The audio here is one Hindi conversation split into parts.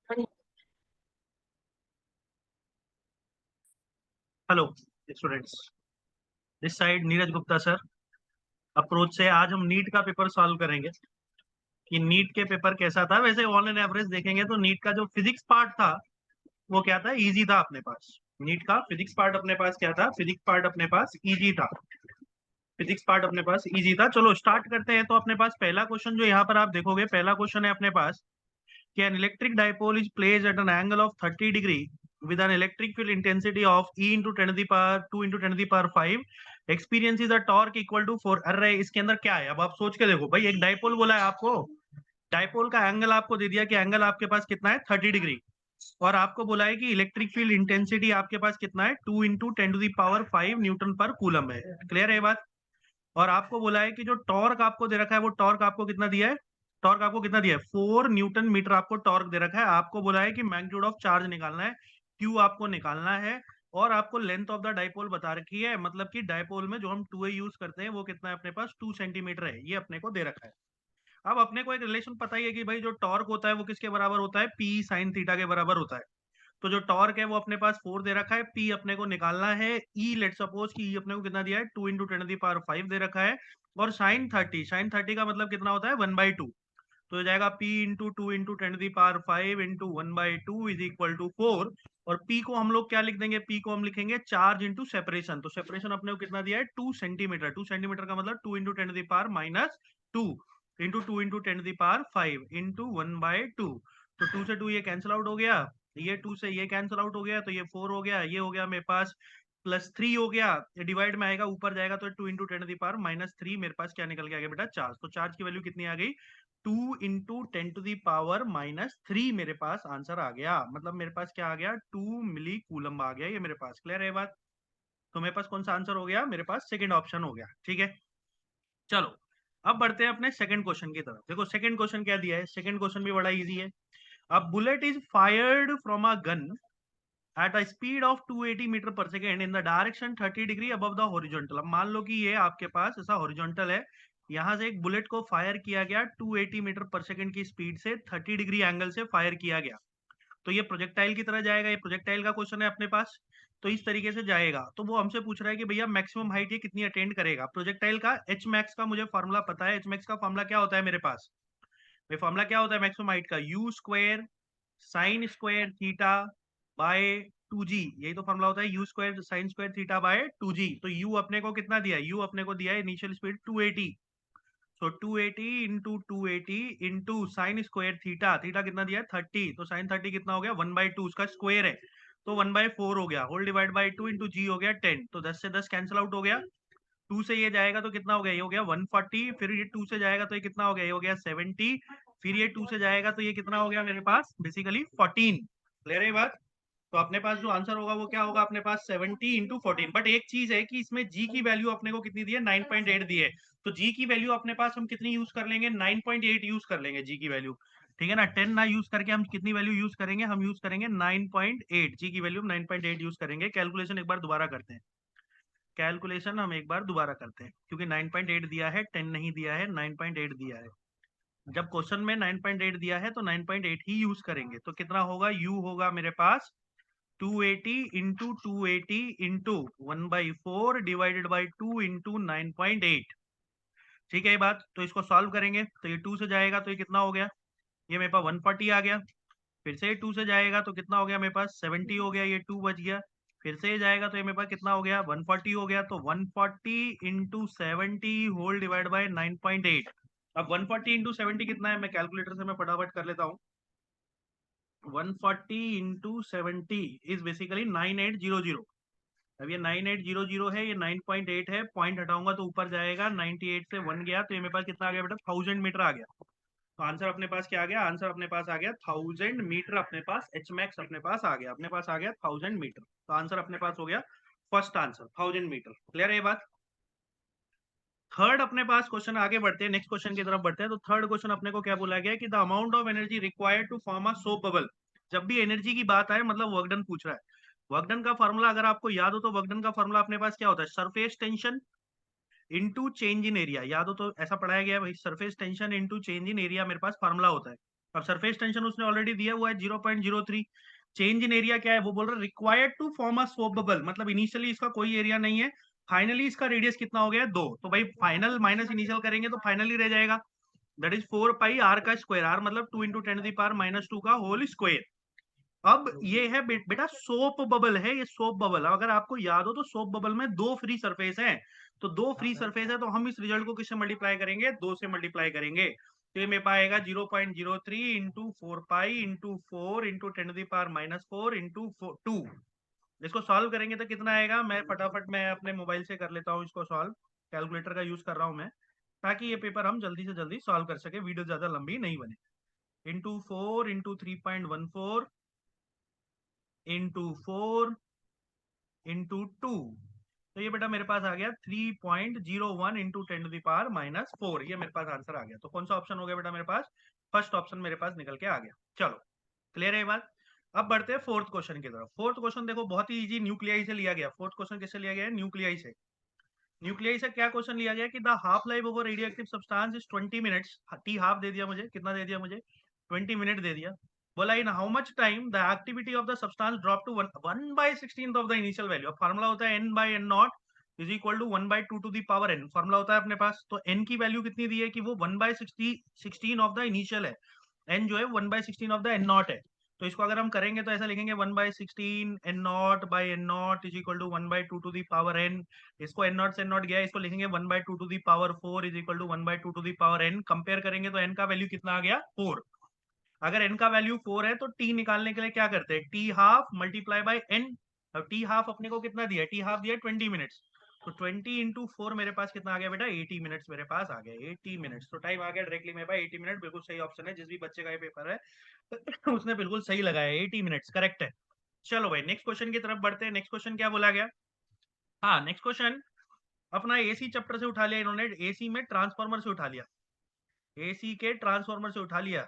हेलो स्टूडेंट्स, इस side Neeraj Gupta sir. Approach से आज हम नीट का पेपर सॉल्व करेंगे कि नीट के पेपर कैसा था। वैसे ऑन एन एवरेज देखेंगे तो नीट का जो फिजिक्स पार्ट था वो क्या था, इजी था अपने पास। नीट का फिजिक्स पार्ट अपने पास क्या था, फिजिक्स पार्ट अपने पास इजी था। फिजिक्स पार्ट अपने पास इजी था। चलो स्टार्ट करते हैं। तो अपने पास पहला क्वेश्चन जो यहाँ पर आप देखोगे, पहला क्वेश्चन है अपने पास कि an electric dipole is placed at an angle of 30 degree with an electric field intensity of E into 10 to the power 2 into 10 to the power 5 experiences a torque equal to 4। अरे इसके अंदर क्या है, अब आप सोच के देखो भाई। एक डाइपोल बोला है आपको, डाइपोल का एंगल आपको दे दिया कि एंगल आपके पास कितना है, 30 डिग्री। और आपको बोला है कि इलेक्ट्रिक फील्ड इंटेंसिटी आपके पास कितना है, 2 into 10 to the power 5 newton पर कूलम है। क्लियर है ये बात। और आपको बोला है कि जो टॉर्क आपको दे रखा है वो टॉर्क आपको कितना दिया है, टॉर्क आपको कितना दिया है, 4 न्यूटन मीटर आपको टॉर्क दे रखा है। आपको बोला है कि मैग्नीट्यूड ऑफ चार्ज निकालना है, क्यू आपको निकालना है। और आपको लेंथ ऑफ द डाइपोल बता रखी है, मतलब कि डाइपोल में जो हम 2A यूज करते हैं वो कितना है अपने पास, 2 सेंटीमीटर है, ये अपने को दे रखा है। अब अपने को एक रिलेशन पता ही है कि भाई जो टॉर्क होता है वो किसके बराबर होता है, पी साइन थीटा के बराबर होता है। तो जो टॉर्क है वो अपने पास 4 दे रखा है, पी अपने को निकालना है। ई लेट सपोज कि ई अपने को कितना दिया है, 2 इंटू 10 to the power 5 दे रखा है। और साइन 30 का मतलब कितना होता है, 1/2। तो हो जाएगा P into 2 into 10 to the power 5 into 1/2 is equal to 4। और P को हम लोग क्या लिख देंगे, P को हम लिखेंगे चार्ज इंटू सेपरेशन। तो सेपरेशन अपने को कितना दिया है, 2 सेंटीमीटर। 2 सेंटीमीटर का मतलब 2 into 10 to the power -2 into 2 into 10 to the power 5 into 1/2। तो 2 से 2 ये कैंसिल आउट हो गया, ये 2 से ये कैंसिल आउट हो गया, तो ये 4 हो गया, ये हो गया मेरे पास +3 हो गया। ये डिवाइड में आएगा, ऊपर जाएगा तो 2 इंटू 10 to the power -3 मेरे पास क्या निकल के आ गया बेटा, चार्ज। तो चार्ज की वैल्यू कितनी आ गई, 2 इंटू 10 to the power -3 मेरे पास आंसर आ गया। मतलब मेरे पास क्या आ गया, 2 मिली कूलम आ गया ये मेरे पास। क्लियर है बात। तो मेरे पास कौन सा आंसर हो गया, मेरे पास सेकंड ऑप्शन हो गया। ठीक है, चलो अब बढ़ते हैं अपने सेकंड क्वेश्चन की तरफ। देखो सेकंड क्वेश्चन क्या दिया है, सेकंड क्वेश्चन भी बड़ा इजी है। A bullet is fired from a gun at a speed of 280 metre पर second in the direction 30 degree above the horizontal। अब मान लो कि ये आपके पास ऐसा हॉरिजॉन्टल है, यहां से एक बुलेट को फायर किया गया 280 मीटर पर सेकेंड की स्पीड से, 30 डिग्री एंगल से फायर किया गया। तो ये प्रोजेक्टाइल की तरह जाएगा, ये प्रोजेक्टाइल का क्वेश्चन है अपने पास। तो इस तरीके से जाएगा। तो वो हमसे पूछ रहा है कि भैया मैक्सिमम हाइट ये कितनी अटेंड करेगा प्रोजेक्टाइल का। एच मैक्स का मुझे फॉर्मूला पता है। एच मैक्स का फॉर्मूला क्या होता है मेरे पास, ये फॉर्मूला क्या होता है मैक्सिमम हाइट का, you square sine square theta by 2g। यही तो फॉर्मूला होता है, you square sine square theta by 2g। तो यू अपने को कितना दिया है, यू अपने को दिया है इनिशियल स्पीड 280। सो 280 into 280 into sine square theta, theta कितना दिया है 30, तो साइन 30 कितना हो गया 1/2, उसका स्क्वायर है तो 1/4 हो गया, होल डिवाइड बाई 2 इंटू जी हो गया 10। तो 10 से 10 कैंसिल आउट हो गया। 2 से ये जाएगा तो कितना हो गया, ये हो गया 140। फिर ये 2 से जाएगा तो ये कितना हो गया, ये हो गया 70। फिर ये 2 से जाएगा तो ये कितना हो गया मेरे पास, बेसिकली 14। क्लियर है ये बात। तो अपने पास जो आंसर होगा वो क्या होगा अपने पास, 70 इंटू 14। बट एक चीज है कि इसमें जी की वैल्यू अपने को कितनी दी है, 9.8 दी है। तो जी की वैल्यू अपने पास हम कितनी यूज कर लेंगे, 9.8 यूज कर लेंगे जी की वैल्यू। ठीक है ना, 10 ना यूज करके हम कितनी वैल्यू यूज करेंगे, हम यूज करेंगे 9.8। जी की वैल्यू 9.8 यूज करेंगे। कैलकुलेशन एक बार दोबारा करते हैं, कैलकुलेशन हम एक बार दोबारा करते हैं, क्योंकि 9.8 दिया है, 10 नहीं दिया है, 9.8 दिया है। जब क्वेश्चन में 9.8 दिया है तो 9.8 ही यूज करेंगे। तो कितना होगा, यू होगा मेरे पास 280 into 280 into 1/4 divided by 2 into 9.8। ठीक है ये बात। तो इसको सॉल्व करेंगे तो ये 2 से जाएगा तो ये कितना हो गया, ये मेरे पास 140 आ गया। फिर से 2 से जाएगा तो कितना हो गया मेरे पास, 70 हो गया, ये 2 बच गया। फिर से ये जाएगा तो ये मेरे पास कितना हो गया, 140 हो गया। तो 140 इंटू 70 होल डिवाइड बाई 9.8। अब 140 इंटू 70 कितना है, मैं कैलकुलेटर से मैं फटाफट कर लेता हूँ। 140 इंटू 70 इज बेसिकली 9800। अब ये 9800 है, ये 9.8 है, पॉइंट हटाऊंगा तो ऊपर जाएगा, 98 से 1 गया तो ये मेरे पास कितना आ गया बेटा, 1000 मीटर आ गया। तो आंसर अपने पास क्या आ गया, आंसर अपने पास आ गया 1000 मीटर। अपने पास एच मैक्स अपने पास आ गया, अपने पास आ गया 1000 मीटर। तो आंसर अपने पास हो गया फर्स्ट आंसर 1000 मीटर। क्लियर है ये बात। थर्ड अपने पास क्वेश्चन आगे बढ़ते हैं, नेक्स्ट क्वेश्चन की तरफ बढ़ते हैं। तो थर्ड क्वेश्चन अपने को क्या बोला गया कि the amount of energy required to form a soap bubble. जब भी एनर्जी की बात आए मतलब वर्क डन पूछ रहा है। वर्क डन का फॉर्मूला अगर आपको याद हो तो वर्क डन का फॉर्मूला अपने पास क्या होता है, surface tension into change in area. याद हो तो ऐसा पढ़ाया गया है भाई, surface tension into change in area मेरे पास फार्मूला होता है। अब सरफेस टेंशन उसने ऑलरेडी दिया हुआ है 0.03। चेंज इन एरिया क्या है, वो बोल रहा है required to form a soap bubble, मतलब इनिशियली इसका कोई एरिया नहीं है, फाइनली इसका रेडियस कितना हो गया 2, तो भाई फाइनल माइनस इनिशियल करेंगे तो फाइनली रह जाएगा, दैट इज 4 पाई आर का स्क्वायर, आर मतलब 2 इंटू 10⁻⁻2 का होल स्क्वायर। अब ये है बेटा सोप बबल है, ये सोप बबल, अगर आपको याद हो तो सोप बबल में दो फ्री सरफेस हैं, तो दो फ्री सरफेस है, तो हम इस रिजल्ट को किससे मल्टीप्लाई करेंगे, 2 से मल्टीप्लाई करेंगे, तो ये मेरे पाएगा 0.03 into 4 pi into 4 into 10⁻⁻4 into 2। इसको सॉल्व करेंगे तो कितना आएगा, मैं फटाफट मैं अपने मोबाइल से कर लेता हूँ इसको सॉल्व, कैलकुलेटर का यूज कर रहा हूँ मैं, ताकि ये पेपर हम जल्दी से जल्दी सॉल्व कर सके, वीडियो ज्यादा लंबी नहीं बने। इंटू 4 इंटू 3.14 इंटू 4 इंटू 2, तो ये बेटा मेरे पास आ गया 3.01 इंटू 10⁻⁻4, ये मेरे पास आंसर आ गया। तो कौन सा ऑप्शन हो गया बेटा मेरे पास, फर्स्ट ऑप्शन मेरे पास निकल के आ गया। चलो क्लियर है ये बात। अब बढ़ते हैं फोर्थ क्वेश्चन की तरफ। फोर्थ क्वेश्चन देखो बहुत ही इजी, न्यूक्लियाई से लिया गया। फोर्थ क्वेश्चन किससे लिया गया है, न्यूक्लियाई से। न्यूक्लियाई से क्या क्वेश्चन लिया गया कि the half life of radio active substance is 20 minutes, T half दे दिया मुझे, कितना दे दिया मुझे 20 मिनट दे दिया। बोला in how much time the activity of the substance drop to 1/16 of the initial value. अब फार्मूला होता है n by N not is equal to 1/2 to the power n, formula होता है अपने पास। तो n की वैल्यू कितनी दी है कि वो 1/16 ऑफ द इनिशियल है, n जो है 1/16 ऑफ द n नॉट है। तो इसको अगर हम करेंगे तो ऐसा लिखेंगे 1/16 n not by N not is equal to 1/2 to the power n। इसको n नॉट से n नॉट गया, इसको लिखेंगे 1/2 to the power 4 is equal to 1/2 to the power n। Compare करेंगे तो n का वैल्यू कितना आ गया 4। अगर n का वैल्यू 4 है तो t निकालने के लिए क्या करते हैं, t half multiply by n। अब t हाफ अपने को कितना दिया है, t हाफ दिया 20 मिनट्स, तो 20 इंटू 4 मेरे पास कितना आ गया बेटा 80 मिनट्स मेरे पास आ गया, 80 मिनट्स। तो टाइम आ गया डायरेक्टली मेरे पास 80 मिनट, बिल्कुल सही ऑप्शन है, जिस भी बच्चे का ये पेपर है उसने बिल्कुल सही लगाया, 80 मिनट्स करेक्ट है। चलो भाई नेक्स्ट क्वेश्चन की तरफ बढ़ते हैं। नेक्स्ट क्वेश्चन क्या बोला गया, हाँ नेक्स्ट क्वेश्चन अपना एसी चैप्टर से उठा लिया इन्होंने, एसी में ट्रांसफार्मर से उठा लिया, एसी के ट्रांसफार्मर से उठा लिया।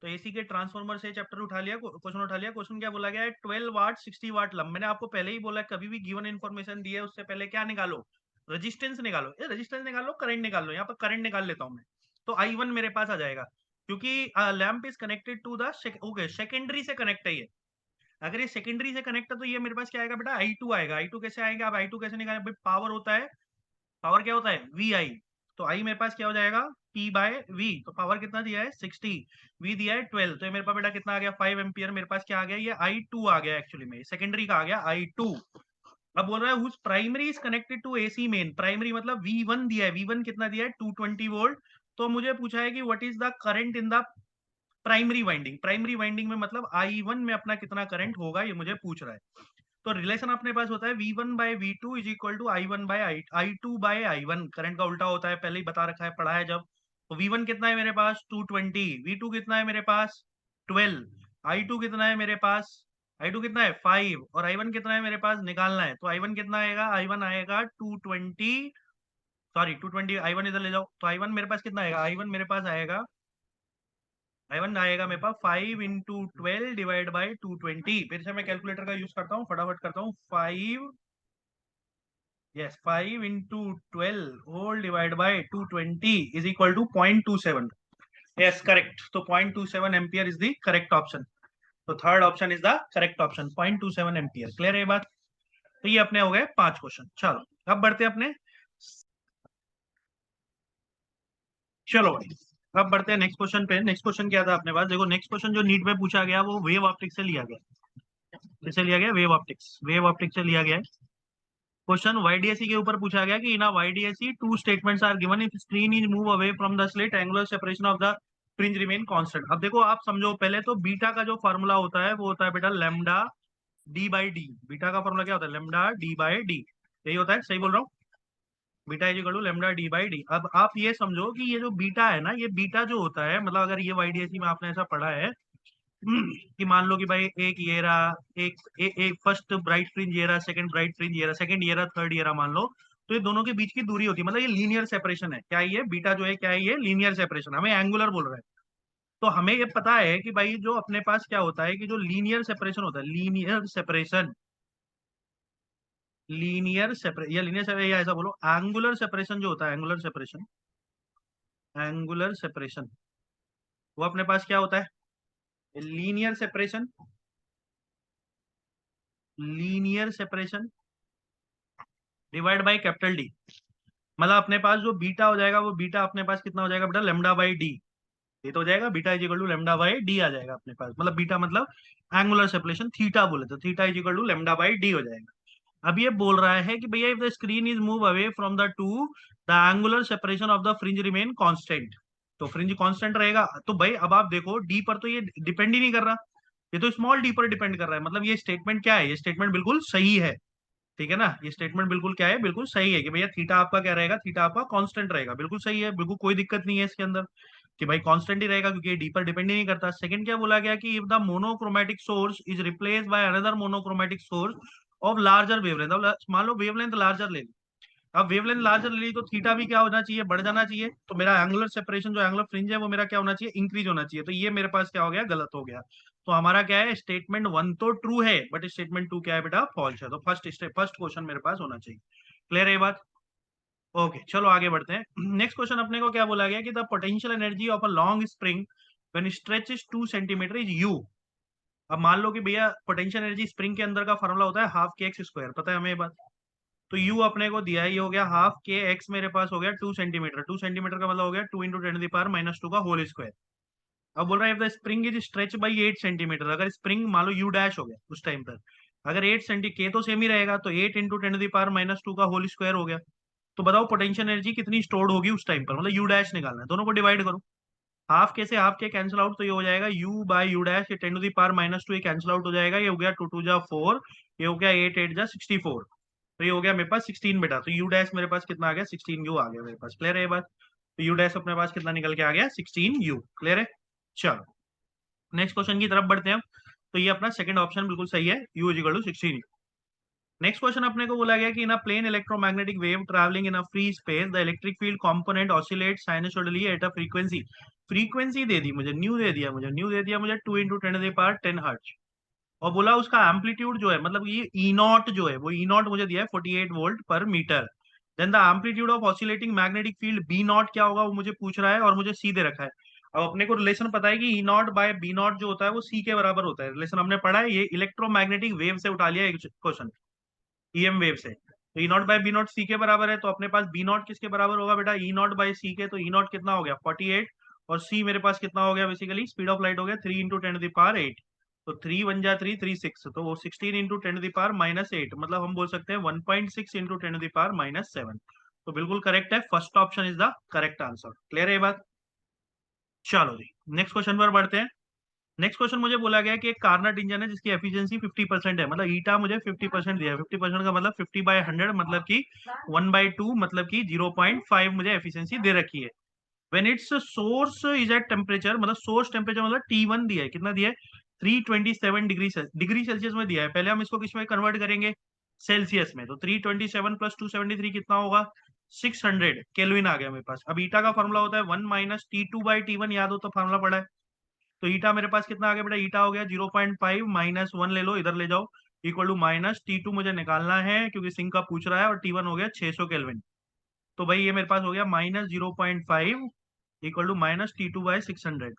तो एसी के ट्रांसफार्मर से चैप्टर उठा लिया, क्वेश्चन उठा लिया। क्वेश्चन क्या बोला गया है, 12 वाट 60 वाट लंब। मैंने आपको पहले ही बोला कभी भी गिवन इन्फॉर्मेशन दी है उससे पहले क्या निकालो, रेजिस्टेंस निकालो, ये रेजिस्टेंस निकालो, करंट निकाल लो। यहाँ पर करंट निकाल लेता हूँ मैं, तो I1 मेरे पास आ जाएगा, क्योंकि lamp is connected to the okay secondary से कनेक्ट है ये। अगर ये सेकेंडरी से कनेक्ट है तो ये मेरे पास क्या आएगा बेटा I2 आएगा। I2 कैसे आएगा, अब I2 कैसे निकाले, पावर होता है, पावर क्या होता है VI, तो I मेरे पास क्या हो जाएगा P बाय V। तो पावर कितना दिया है 60, V दिया है 12, तो ये मेरे पास बेटा कितना आ गया 5 एम्पियर। मेरे पास क्या आ गया, ये I2 आ गया, एक्चुअली में सेकेंडरी का आ गया I2। अब बोल रहा है whose primary is connected to AC main, primary मतलब V1 दिया है, V1 कितना दिया है 220 वोल्ट। तो मुझे पूछा है कि what is the current in the primary winding, primary winding में मतलब I1 में अपना कितना करंट होगा ये मुझे पूछ रहा है। तो रिलेशन अपने पास होता है V1 by V2 is equal to I1 by I2 by I1, current का उल्टा होता है, पहले ही बता रखा है, पढ़ा है जब। तो V1 कितना है मेरे पास 220, V2 कितना है मेरे पास 12, I2 कितना है मेरे पास, I2 कितना है 5, और I1 कितना है मेरे पास निकालना है। तो I1 कितना आएगा, I1 आएगा 220, सॉरी 220, I1 इधर ले जाओ, तो I1 मेरे पास कितना आएगा, I1 मेरे पास आएगा, I1 आएगा मेरे पास 5 इंटू 12 डिवाइड बाई 220। फिर से मैं कैलकुलेटर का यूज करता हूँ, फटाफट करता हूँ, 5, yes 5 into 12 whole divided by 220 is equal to 0.27, yes correct। तो 0.27 ampere is the correct option। तो third option is the correct option, 0.27 ampere. Clear है ये बात। तो ये अपने हो गए 5 क्वेश्चन। चलो अब बढ़ते हैं अपने, चलो भाई अब बढ़ते हैं नेक्स्ट क्वेश्चन पे। नेक्स्ट क्वेश्चन क्या था अपने पास, देखो नेक्स्ट क्वेश्चन जो नीट में पूछा गया वो वेव ऑप्टिक्स से लिया गया। किससे लिया गया, वेव ऑप्टिक्स, वेव ऑप्टिक्स से लिया गया है। क्वेश्चन YDSE के ऊपर पूछा गया कि in YDSE two statements are given, if screen is move away from the slit angular separation of the fringe remain constant. अब देखो आप समझो, पहले तो बीटा का जो फॉर्मूला होता है वो होता है बेटा lambda D by D. Beta का फॉर्मूला क्या होता है, लैम्डा डी बाई डी, यही होता है, सही बोल रहा हूँ, beta is equal to lambda D by D. अब आप ये समझो कि ये जो बीटा है ना, ये बीटा जो होता है, मतलब अगर ये YDSE में आपने ऐसा पढ़ा है कि मान लो कि भाई एक ये रहा, एक फर्स्ट ब्राइट फ्रिंज ये रहा, सेकंड ब्राइट फ्रिंज ये रहा, सेकंड ये रहा, थर्ड ये रहा, मान लो, तो ये दोनों के बीच की दूरी होती है, मतलब ये लीनियर सेपरेशन है। क्या ये बीटा जो है, क्या है ये लीनियर सेपरेशन, हमें एंगुलर बोल रहा है। तो हमें ये पता है कि भाई जो अपने पास क्या होता है कि जो लीनियर सेपरेशन होता है, लीनियर सेपरेशन, लीनियर सेपरेशन या लीनियर सेपरेशन, या ऐसा बोलो एंगुलर सेपरेशन जो होता है, एंगुलर सेपरेशन, एंगुलर सेपरेशन वो अपने पास क्या होता है, linear separation, linear separation divide by capital D. मतलब अपने पास जो बीटा हो जाएगा वो बीटा अपने पास कितना हो जाएगा बेटा, लेमडा बाई डी। ये तो हो जाएगा beta is equal to lambda by d आ जाएगा अपने पास। मतलब बीटा मतलब एंगुलर सेपरेशन थीटा बोले तो theta is equal to lambda by D हो जाएगा। अब ये बोल रहा है कि भैया if the screen is move away from the two, the angular separation of the fringe remain constant. तो फ्रिंज कांस्टेंट रहेगा। तो भाई अब आप देखो डी पर तो ये डिपेंड ही नहीं कर रहा, ये तो स्मॉल डी पर डिपेंड कर रहा है। मतलब ये स्टेटमेंट क्या है, ये स्टेटमेंट बिल्कुल सही है। ठीक है ना, ये स्टेटमेंट बिल्कुल क्या है, बिल्कुल सही है कि भैया थीटा आपका क्या रहेगा, थीटा आपका कांस्टेंट रहेगा। बिल्कुल सही है, बिल्कुल कोई दिक्कत नहीं है इसके अंदर कि भाई कांस्टेंट ही रहेगा क्योंकि ये डी पर डिपेंड ही नहीं करता। सेकंड क्या बोला गया कि if the monochromatic source is replace by another monochromatic source of larger wavelength. अब मान लो वेवलेंथ लार्जर ले ली, अब वेवलेंथ लार्जर ले ली तो थीटा भी क्या होना चाहिए, बढ़ जाना चाहिए। तो मेरा एंगुलर सेपरेशन जो एंगुलर फ्रिंज है वो मेरा क्या होना चाहिए, इंक्रीज होना चाहिए। तो ये मेरे पास क्या हो गया, गलत हो गया। तो हमारा क्या है, स्टेटमेंट वन तो ट्रू है बट स्टेटमेंट टू क्या है बेटा, फॉल्स है। तो फर्स्ट क्वेश्चन मेरे पास होना चाहिए। क्लियर है ये बात? ओके चलो आगे बढ़ते हैं। नेक्स्ट क्वेश्चन अपने को क्या बोला गया कि the potential energy of a long spring when stretch is 2 centimetre is you. अब मान लो कि भैया पोटेंशियल एनर्जी स्प्रिंग के अंदर का फॉर्मूला होता है हाफ के एक्स स्क्वायर, पता है हमें ये बात। तो यू अपने को दिया है, ये हो गया हाफ के एक्स, मेरे पास हो गया 2 सेंटीमीटर। 2 सेंटीमीटर का मतलब हो गया 2 × 10⁻² का होल स्क्वायर। अब बोल रहा है the spring is stretch by 8 centimetre. अगर स्प्रिंग मान लो यू डैश हो गया उस टाइम पर, अगर 8 सेंटी के तो सेम ही रहेगा, तो 8 × 10⁻² का होल स्क्वायर हो गया। तो बताओ पोटेंशियल एनर्जी कितनी स्टोर्ड होगी उस टाइम पर, मतलब यू डैश निकालना है। दोनों को डिवाइड करो, हाफ के से हाफ के कैंसिल आउट, तो ये हो जाएगा यू बाय यू डैश, ये 10⁻², ये कैंसिल आउट हो जाएगा, ये हो गया 2 2 जा 4, ये हो गया 8 8 जा 64। तो ये हो गया मेरे पास 16 बेटा। तो यू डैश मेरे पास कितना आ गया, 16 यू आ गया मेरे पास। क्लियर है ये बात? तो यू डैश अपने पास कितना निकल के आ गया, 16 यू। क्लियर है? चलो नेक्स्ट क्वेश्चन की तरफ बढ़ते हैं हम। तो ये अपना सेकंड ऑप्शन बिल्कुल सही है, u is equal to 16। Next question अपने को बोला गया कि in a plane electromagnetic wave travelling in a free space the electric field component oscillate sinusoidally at a frequency. Frequency दे दी मुझे, न्यू दे दिया मुझे, न्यू दे दिया मुझे 2 × 10⁻10 हर्ट्ज। और बोला उसका एम्पलीट्यूड जो है, मतलब ये ई नॉट जो है, वो ई नॉट मुझे दिया है 48 volt per meter. Then the amplitude of oscillating magnetic field B not क्या होगा वो मुझे पूछ रहा है, और मुझे सी दे रखा है। अब अपने को रिलेशन पता है कि ई नॉट बाय बी नॉट जो होता है वो सी के बराबर होता है। रिलेशन हमने पढ़ा है, ये इलेक्ट्रोमैग्नेटिक वेव से उठा लिया एक क्वेश्चन, ईएम वेव से। तो ई नॉट बाय बी नॉट सी के बराबर है, तो अपने पास बी नॉट किसके बराबर होगा बेटा, ई नॉट बाय सी के। तो ई नॉट कितना हो गया 48, और सी मेरे पास कितना हो गया, बेसिकली स्पीड ऑफ लाइट हो गया 3 × 10⁻8। तो 3 1 जा 3 3 6, तो वो 16 × 10⁻−8, मतलब हम बोल सकते हैं 1.6 × 10⁻7। तो बिल्कुल करेक्ट है, first option is the correct answer. Clear है ये बात? चलो जी नेक्स्ट क्वेश्चन पर बढ़ते हैं। नेक्स्ट क्वेश्चन मुझे बोला गया कि एक कार्नट इंजन है जिसकी एफिशिएंसी 50% है, मतलब ईटा मुझे 50% दिया है। 50% का मतलब 50/100, मतलब कि 1/2, मतलब कि 0.5 मुझे एफिशिएंसी दे रखी है। When it's source is at temperature, मतलब सोर्स टेम्परेचर मतलब T1 दिया है, कितना दिया है 327 डिग्री सेल्सियस में दिया है। पहले हम इसको किस में कन्वर्ट करेंगे, सेल्सियस में। तो 327 + 273 कितना होगा, 600 केल्विन आ गया मेरे पास। अब ईटा का फॉर्मूला होता है 1 - T2/T1, याद हो तो फॉर्मूला पड़ा है। तो ईटा मेरे पास कितना आ गया बेटा, ईटा हो गया 0.5 -1 ले लो, इधर ले जाओ, इक्वल टू -T2 मुझे निकालना है क्योंकि सिंक का पूछ रहा है, और T1 हो गया 600 केल्विन। तो भाई ये मेरे पास हो गया -0.5 इक्वल टू -T2/600।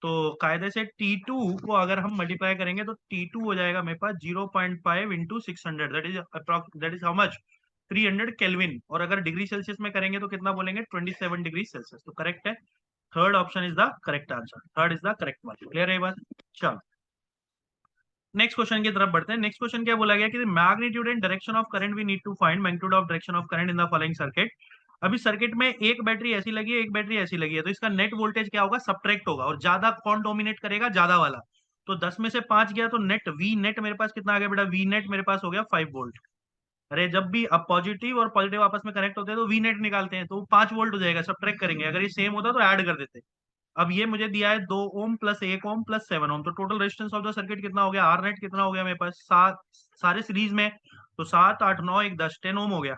तो कायदे से T2 को अगर हम मल्टीप्लाई करेंगे तो T2 हो जाएगा मेरे पास 0.5 × 600, that is how much, 300 kelvin. और अगर डिग्री सेल्सियस में करेंगे तो कितना बोलेंगे, 27 डिग्री सेल्सियस। तो करेक्ट है, third option is the correct answer, third is the correct one. Clear है ये बात? चलो नेक्स्ट क्वेश्चन की तरफ बढ़ते हैं। नेक्स्ट क्वेश्चन क्या बोला गया कि magnitude and direction of current we need to find magnitude of direction of current in the following circuit. अभी सर्किट में एक बैटरी ऐसी लगी है, एक बैटरी ऐसी लगी है, तो इसका नेट वोल्टेज क्या होगा, सब्ट्रैक्ट होगा, और ज्यादा कौन डोमिनेट करेगा, ज्यादा वाला। तो 10 में से 5 गया तो नेट वी नेट मेरे पास कितना आ गया बेटा, वी नेट मेरे पास हो गया 5 वोल्ट। अरे जब भी अब पॉजिटिव और पॉजिटिव आपस में कनेक्ट होते हैं तो वी नेट निकालते हैं, तो 5 वोल्ट हो जाएगा, सब्ट्रैक्ट करेंगे। अगर ये सेम होता तो ऐड कर देते। अब ये मुझे दिया है 2 ओम + 1 ओम + 7 ओम, तो total resistance of the circuit कितना हो गया, आर नेट कितना हो गया मेरे पास, 7 सारे सीरीज में, तो 7 8 9 1 10 10 ओम हो गया।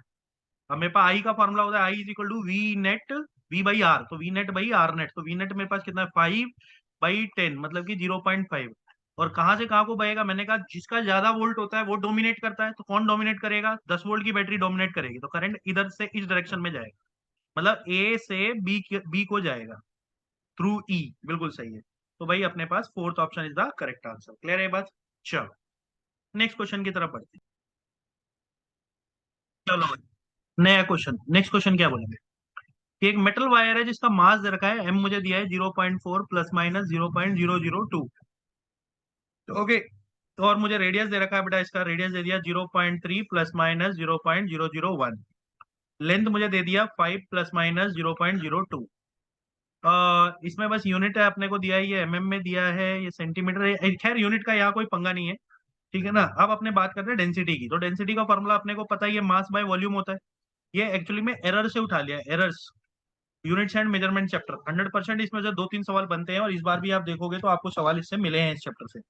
अब मेरे पास आई का फॉर्मूला होता है I is equal to V net V/R, तो V net by R net. तो वी नेट मेरे पास कितना है 5/10, मतलब कि 0.5। और कहाँ से कहाँ को बहेगा, मैंने कहा जिसका ज्यादा वोल्ट होता है वो डोमिनेट करता है। तो कौन डोमिनेट करेगा, 10 वोल्ट की बैटरी डोमिनेट करेगी, तो करंट इधर से इस डायरेक्शन में जाएगा, मतलब ए से बी को जाएगा थ्रू ई। बिल्कुल सही है। तो भाई अपने पास fourth option is the correct answer. Clear है बात? चलो नेक्स्ट क्वेश्चन की तरफ बढ़ते हैं। चलो नया क्वेश्चन, नेक्स्ट क्वेश्चन क्या बोलेंगे कि एक मेटल वायर है जिसका मास दे रखा है एम, मुझे दिया है 0.4 प्लस माइनस 0.002। ओके, तो और मुझे रेडियस दे रखा है बेटा, इसका रेडियस दे दिया 0.3 प्लस माइनस 0.001। लेंथ मुझे दे दिया 5 प्लस माइनस 0.02। इसमें बस यूनिट है अपने को दिया है, ये एमएम में दिया है, ये सेंटीमीटर है। खैर यूनिट का यहाँ कोई पंगा नहीं है, ठीक है ना। अब अपने बात करते हैं डेंसिटी की। तो डेंसिटी का फॉर्मूला अपने को पता ही है, मास बाय वॉल्यूम होता है। ये एक्चुअली में एरर से उठा लिया है, errors, units and measurement chapter. 100% इसमें से 2-3 सवाल बनते हैं, और इस बार भी आप देखोगे तो आपको सवाल इससे मिले हैं इस चैप्टर से।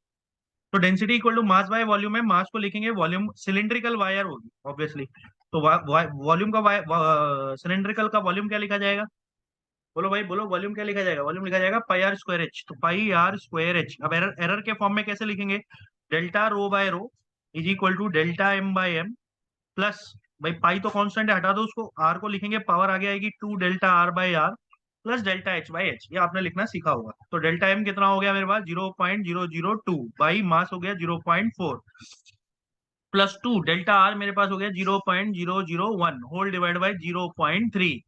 तो density equal to mass by volume है, मास को लिखेंगे वॉल्यूम, सिलिंड्रिकल वायर होगी ऑब्वियसली। तो वॉल्यूम का सिलिंड्रिकल का वॉल्यूम क्या लिखा जाएगा? बोलो भाई बोलो, वॉल्यूम क्या लिखा जाएगा? वॉल्यूम लिखा जाएगा पाई आर स्क्वायर एच। तो पाई आर स्क्वायर एच। अब एरर एरर के फॉर्म में कैसे लिखेंगे? Delta rho by rho is equal to delta M by M plus, भाई पाई तो कांस्टेंट है, हटा दो उसको, आर को लिखेंगे, पावर आगे आएगी 2 delta R by R plus delta H by H. ये आपने लिखना सीखा होगा। तो डेल्टा एम कितना हो गया मेरे पास? 0.002 बाई मास हो गया 0.4 प्लस 2 डेल्टा आर मेरे पास हो गया 0.001 whole divide by 0.3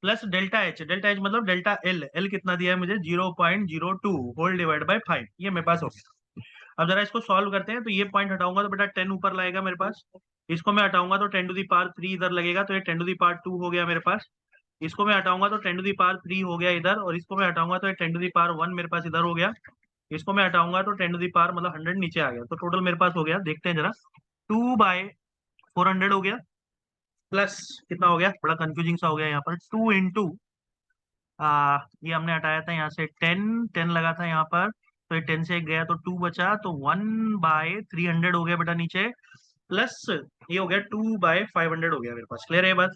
plus delta H. Delta H मतलब डेल्टा एल, एल कितना दिया है मुझे? 0.02 होल डिवाइड बाय 5। ये मेरे पास हो गया। अब जरा इसको सॉल्व करते हैं। तो ये पॉइंट हटाऊंगा तो बेटा 10 ऊपर लाएगा मेरे पास, इसको मैं हटाऊंगा तो 10 टू दी पावर 3 इधर लगेगा, तो ये 10 टू दी पावर 2 हो गया मेरे पास। इसको मैं हटाऊंगा तो 10 टू दी पावर 3 हो गया इधर, और इसको मैं हटाऊंगा तो ये 10 टू दी पावर 1 मेरे पास इधर हो गया। इसको मैं हटाऊंगा तो 10 टू दी पावर मतलब 100 नीचे आ गया। तो टोटल मेरे पास हो गया, देखते हैं जरा, 2/400 हो गया, प्लस कितना हो गया, बड़ा कंफ्यूजिंग सा हो गया यहाँ पर, 2 इंटू ये हमने हटाया था यहाँ से 10 लगा था यहाँ पर, तो ये 10 से एक गया तो 2 बचा, तो 1/300 हो गया बेटा नीचे, प्लस ये हो गया 2/500 हो गया मेरे पास। क्लियर है ये बात?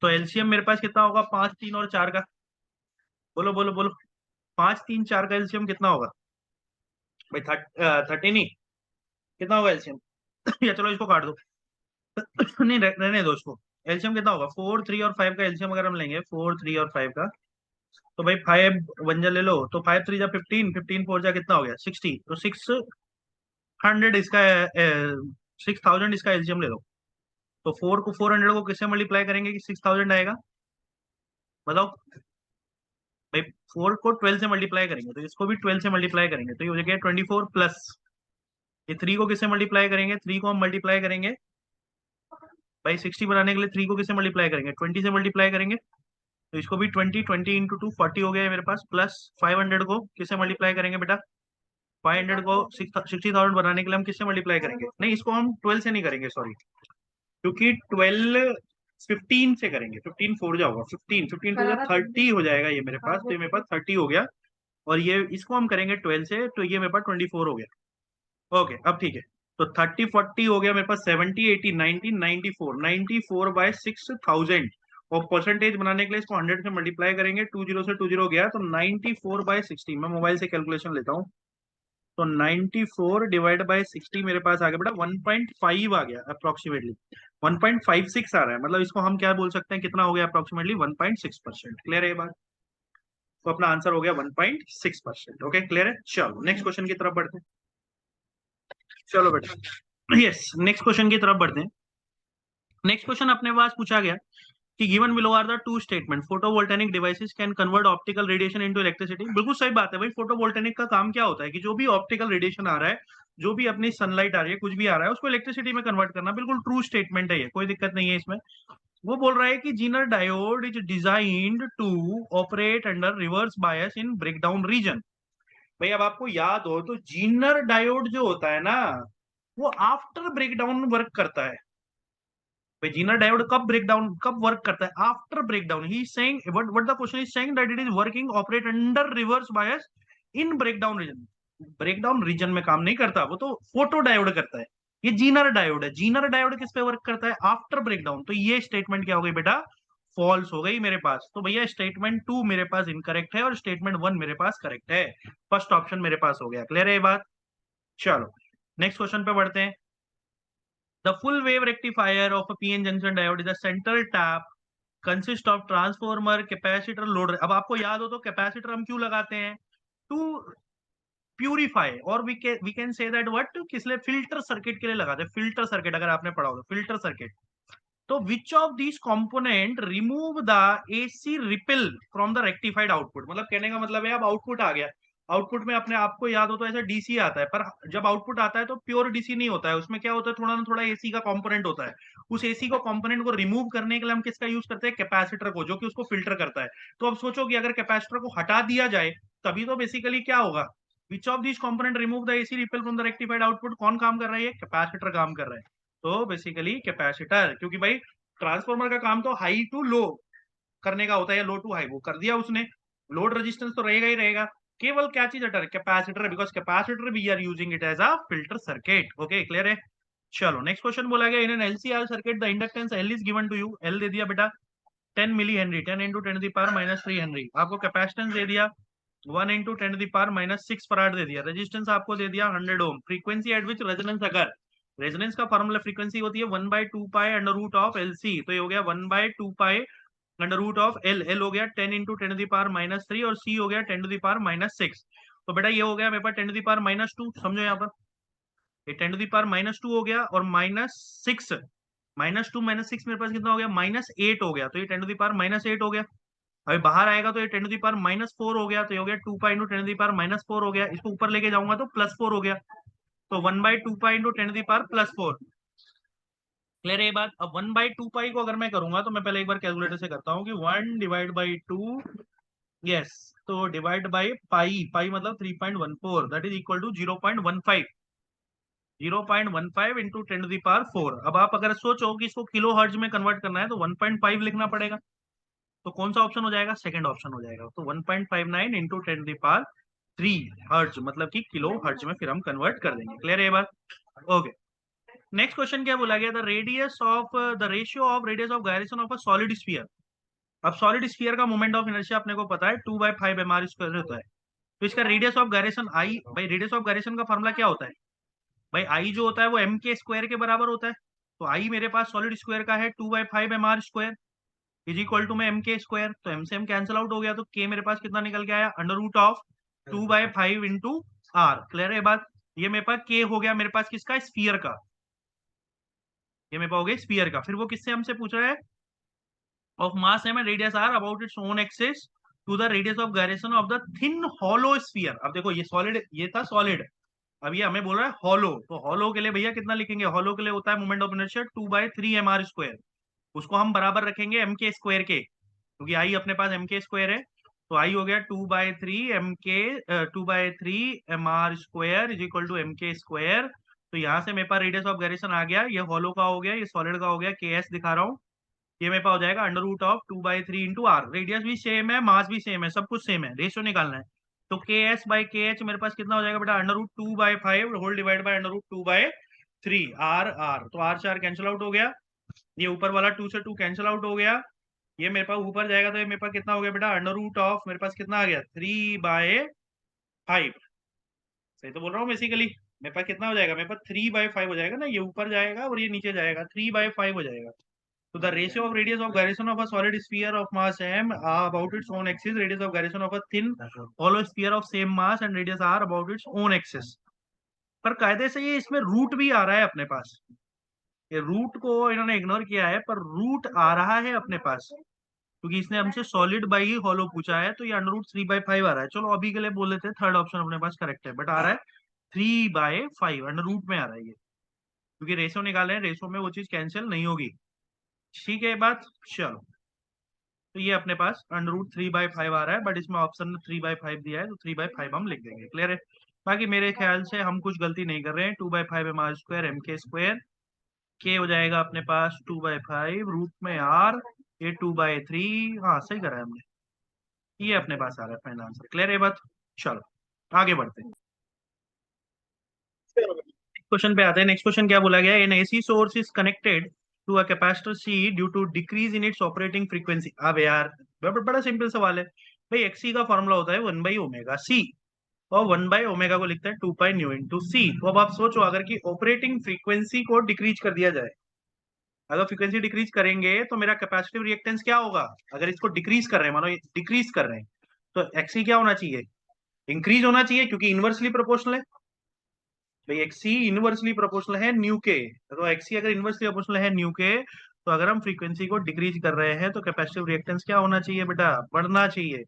तो एलसीएम मेरे पास कितना होगा 5, 3 और 4 का? बोलो बोलो बोलो, 5, 3, 4 का एलसीएम कितना होगा भाई? 13 ही कितना होगा एलसीएम? या चलो इसको काट दो। नहीं रहने दो इसको। एलसीएम कितना होगा? 4, 3 और 5 का एलसीएम अगर हम लेंगे, 4, 3 और 5 का, तो भाई 5 वंजा ले लो, तो 5 3 जा 15, 15 4 जा कितना हो गया 60, तो 600 इसका 6000 इसका एलसीएम ले लो। तो 4 को 400 को किससे मल्टीप्लाई करेंगे कि 6000 आएगा? बताओ भाई। 4 को 12 से मल्टीप्लाई करेंगे, तो इसको भी 12 से मल्टीप्लाई करेंगे, तो ये हो जाएगा 24 प्लस, ये 3 को किससे मल्टीप्लाई करेंगे? 3 को हम मल्टीप्लाई करेंगे भाई 60 बनाने के लिए, 3 को किससे मल्टीप्लाई करेंगे? 20 से मल्टीप्लाई करेंगे, तो इसको भी 20 इंटू 2 40 हो गया है मेरे पास, प्लस 500 को किससे मल्टीप्लाई करेंगे बेटा? 500 को 60,000 बनाने के लिए हम किससे मल्टीप्लाई करेंगे? नहीं, इसको हम 12 से नहीं करेंगे, सॉरी, क्योंकि 12 15 से करेंगे। 15 4 जाओगा, 15 15 टू 30 हो जाएगा ये मेरे पास, तो ये मेरे पास 30 हो गया। और ये इसको हम करेंगे 12 से, तो ये मेरे पास 24 हो गया। ओके अब ठीक है। तो 30 40 हो गया मेरे पास, 70 80 90 94/6000। और परसेंटेज बनाने के लिए इसको 100 से मल्टीप्लाई करेंगे, 20 से 20 गया, तो 94/60। मैं मोबाइल से कैलकुलेशन लेता हूँ। तो 94 डिवाइड बाय 60 मेरे पास आ गया बेटा 1.5 आ गया अप्रोक्सीमेटली, 1.56 आ रहा है। मतलब इसको हम क्या बोल सकते हैं, कितना हो गया अप्रोक्सीमेटली? 1.6%। क्लियर है ये बात? तो अपना आंसर हो गया 1.6%। ओके क्लियर है? चलो नेक्स्ट क्वेश्चन की तरफ बढ़ते हैं। चलो बेटा यस, नेक्स्ट क्वेश्चन की तरफ बढ़ते हैं। नेक्स्ट क्वेश्चन अपने पास पूछा गया कि given below are the two statement, photovoltaic devices can convert optical radiation into electricity. बिल्कुल सही बात है भाई। फोटोवोल्टेनिक का काम क्या होता है कि जो भी ऑप्टिकल रेडिएशन आ रहा है, जो भी अपनी सनलाइट आ रही है, कुछ भी आ रहा है, उसको इलेक्ट्रिसिटी में कन्वर्ट करना। बिल्कुल ट्रू स्टेटमेंट है ये, कोई दिक्कत नहीं है इसमें। वो बोल रहा है कि Zener diode is designed to operate under reverse bias in breakdown region. भाई अब आपको याद हो तो जीनर डायोड जो होता है ना, वो आफ्टर ब्रेकडाउन वर्क करता है। भाई जीनर डायोड कब ब्रेकडाउन, कब वर्क करता है? After breakdown. He is saying, what the question is saying, that it is working operate under reverse bias in breakdown reason. Breakdown region में काम नहीं करता, वो तो फोटो डायोड करता है। ये जीनर डायोड है। जीनर डायोड किस पे वर्क करता है? After breakdown. तो ये स्टेटमेंट क्या हो गई बेटा? फॉल्स हो गई मेरे पास। तो भैया स्टेटमेंट 2 मेरे पास इनकरेक्ट है और स्टेटमेंट 1 मेरे पास करेक्ट है। फर्स्ट ऑप्शन मेरे पास हो गया। क्लियर है ये बात? चलो नेक्स्ट क्वेश्चन पे बढ़ते हैं। The full wave rectifier of a PN junction diode is a central tap consist of transformer, capacitor, load। अब आपको याद हो तो कैपेसिटर हम क्यों लगाते हैं? टू प्यूरिफाई, और we can say that what, किस लिए, फिल्टर सर्किट के लिए लगाते हैं, फिल्टर सर्किट, अगर आपने पढ़ा हो तो फिल्टर सर्किट। तो which of these component remove the AC ripple from the rectified output, मतलब कहने का मतलब है अब आउटपुट आ गया, आउटपुट में अपने आपको याद हो तो ऐसा डीसी आता है, पर जब आउटपुट आता है तो प्योर डीसी नहीं होता है, उसमें क्या होता है, थोड़ा ना थोड़ा एसी का कंपोनेंट होता है। उस एसी को कंपोनेंट को रिमूव करने के लिए हम किसका यूज करते हैं, कैपेसिटर को, जो कि उसको फिल्टर करता है। तो अब सोचो कि अगर कैपेसिटर को हटा दिया जाए तभी तो बेसिकली क्या होगा, which of this component remove the AC ripple from the rectified output, कौन काम कर रहा है, कैपेसिटर काम कर रहा है। तो बेसिकली कैपेसिटर, क्योंकि भाई ट्रांसफॉर्मर का काम तो हाई टू लो करने का होता है, या लो टू हाई, वो कर दिया उसने, लोड रेजिस्टेंस तो रहेगा ही रहेगा, केवल क्या चीज हटा, capacitor, because capacitor we are using it as a filter circuit. Okay, clear है। चलो नेक्स्ट क्वेश्चन बोला गया, in an LCR circuit the inductance L is given to you, L दे दिया बेटा 10 मिली हेनरी, 10 इंटू 10 की पावर माइनस 3 हेनरी, आपको कैपेसिटेंस दे दिया 1 इंटू 10 की पावर माइनस 6 फराड दे दिया, रेजिस्टेंस आपको दे दिया 100 ohm, frequency at which resonance अगर, रेजोनेंस का फॉर्मूला फ्रीक्वेंसी होती है 1/2 pi under root of L C, तो ये हो गया 1/2 pi under root of L, L हो गया 10 इंटू 10 की पावर माइनस 3 और सी हो गया 10 की पावर माइनस 6। तो बेटा ये हो गया मेरे पास 10 की पावर माइनस 2, समझो यहाँ पर ये 10 की पावर माइनस 2 हो गया, और माइनस 6, -2 - 6 मेरे पास कितना हो गया, -8 हो गया, तो ये 10 की पावर -8 हो गया। अभी बाहर आएगा तो ये 10 की पावर -4 हो गया, तो ये हो गया 2 पाई इंटू 10 की पावर -4 हो गया, इसको ऊपर लेके जाऊंगा तो +4 हो गया, तो 1/2 पाई इंटू 10 की पावर +4। क्लियर है ये बात। अब 1/2 पाई को अगर मैं करूंगा तो मैं पहले एक बार कैलकुलेटर से करता हूँ कि 1 डिवाइड बाई 2, यस, तो डिवाइड बाई पाई, पाई मतलब 3.14, that is equal to 0.15, 0.15 into 10 to the power 4। अब आप अगर सोचो कि इसको किलो हर्ट्ज में कन्वर्ट करना है तो 1.5 लिखना पड़ेगा, तो कौन सा ऑप्शन हो जाएगा, सेकंड ऑप्शन हो जाएगा, तो 1.59 into 10 to the power 3 hertz, मतलब कि किलो हर्ट्ज में फिर हम कन्वर्ट कर देंगे। क्लियर है ये बात। ओके, नेक्स्ट क्वेश्चन क्या बोला गया, the radius of the ratio of radius of gyration of a solid sphere. अब सॉलिड स्फीयर का मोमेंट ऑफ इनर्शिया अपने को पता है 2/5 mr² होता है, तो इसका रेडियस ऑफ गायरेशन आई, भाई रेडियस ऑफ गायरेशन का फॉर्मूला क्या होता है, भाई आई जो होता है वो एम के स्क्वायर के बराबर होता है, तो आई मेरे पास सॉलिड स्क्वायर का है 2/5 mr² इज इक्वल टू में एम के स्क्वायर, तो एम से एम कैंसिल आउट हो गया, तो के मेरे पास कितना निकल के आया, under root of 2/5 into R. Clear है बात। ये मेरे पास के हो गया मेरे पास किसका, स्फीयर का, ये मेरे पास हो गया स्फीयर का। फिर वो किससे हमसे पूछ रहा है, of mass m and radius r about its own axis to the radius of gyration of the thin hollow sphere। अब देखो ये सॉलिड, ये था सॉलिड, अब ये हमें बोल रहा है हॉलो, तो हॉलो के लिए भैया कितना लिखेंगे, हॉलो के लिए होता है मोमेंट ऑफ इनर्शिया 2/3 mr², उसको हम बराबर रखेंगे एम के स्क्वायर के, क्योंकि आई अपने पास एम के स्क्वायर है, तो आई हो गया 2/3 इज इक्वल टू एम के स्क्वायर। तो यहाँ से मेरे पास रेडियस ऑफ गायरेशन आ गया, ये हॉलो का हो गया, ये सॉलिड का हो गया, के एस दिखा रहा हूँ, ये मेरे पास हो जाएगा under root of 2/3 into R, radius भी सेम है, मास भी सेम है, सब कुछ सेम है, रेशियो निकालना है, तो के एस बाई के एच मेरे पास कितना हो जाएगा बेटा, under root 2/5 whole divide by under root 2/3, R R, तो आर से आर कैंसिल आउट हो गया, ये ऊपर वाला 2 से 2 कैंसिल आउट हो गया, ये मेरे पास ऊपर जाएगा तो ये मेरे पास कितना हो गया बेटा, अंडर रूट ऑफ मेरे पास कितना आ गया 3/5, सही तो बोल रहा हूँ बेसिकली, मेरे पास कितना हो जाएगा, मेरे पास 3/5 हो जाएगा ना, ये ऊपर जाएगा और ये नीचे जाएगा, 3/5 हो जाएगा। So the ratio of radius of gyration of a solid sphere of mass m about its own axis, radius of gyration of a thin hollow sphere of same mass and radius r about its own axis। पर कायदे से ये इसमें रूट भी आ रहा है अपने पास, ये रूट को इन्होंने इग्नोर किया है, पर रूट आ रहा है अपने पास, क्योंकि इसने हमसे सॉलिड बाई हॉलो पूछा है, तो ये अंडर रूट 3/5 आ रहा है। चलो अभी के लिए बोल लेते हैं थर्ड ऑप्शन अपने पास करेक्ट है, बट आ रहा है 3/5 अंडर रूट में आ रहा है ये, क्योंकि रेशो निकाले हैं, रेशो में वो चीज कैंसिल नहीं होगी। ठीक है बात। चलो, तो ये अपने पास अंडर रूट 3/5 आ रहा है, बट इसमें ऑप्शन में 3/5 दिया है, तो 3/5 हम लिख देंगे। क्लियर है। बाकी मेरे ख्याल से हम कुछ गलती नहीं कर रहे हैं, 2/5 mr² एम के स्क्वायर, के हो जाएगा अपने पास 2/5 रूट में आर, ये 2/3, हाँ सही करा है हमने, ये अपने पास आ रहा है फाइनल आंसर। क्लियर है बात। चलो आगे बढ़ते हैं, क्वेश्चन पे आते हैं। नेक्स्ट क्वेश्चन क्या बोला गया, an AC source is connected to a capacitor C due to decrease in its operating frequency. अब यार बड़ा सिंपल सवाल है भाई, एक्सी का फॉर्मूला होता है 1/ω/c, और 1/ω को लिखते हैं 2 पाई न्यू इंटू सी। तो अब आप सोचो अगर कि ऑपरेटिंग फ्रीक्वेंसी को डिक्रीज कर दिया जाए, अगर फ्रीक्वेंसी डिक्रीज करेंगे तो मेरा कैपेसिटिव रिएक्टेंस क्या होगा, अगर इसको डिक्रीज कर रहे हैं, मानो डिक्रीज कर रहे हैं, तो एक्सी क्या होना चाहिए, इंक्रीज होना चाहिए क्योंकि इनवर्सली प्रोपोर्शनल है भाई। एक्सी इनवर्सली प्रोपोर्शनल है न्यू के, तो एक्सी अगर इनवर्सली प्रोपोर्शनल है न्यू के, तो अगर हम फ्रीक्वेंसी को डिक्रीज कर रहे हैं तो कैपेसिटिव रिएक्टेंस क्या होना चाहिए बेटा, बढ़ना चाहिए।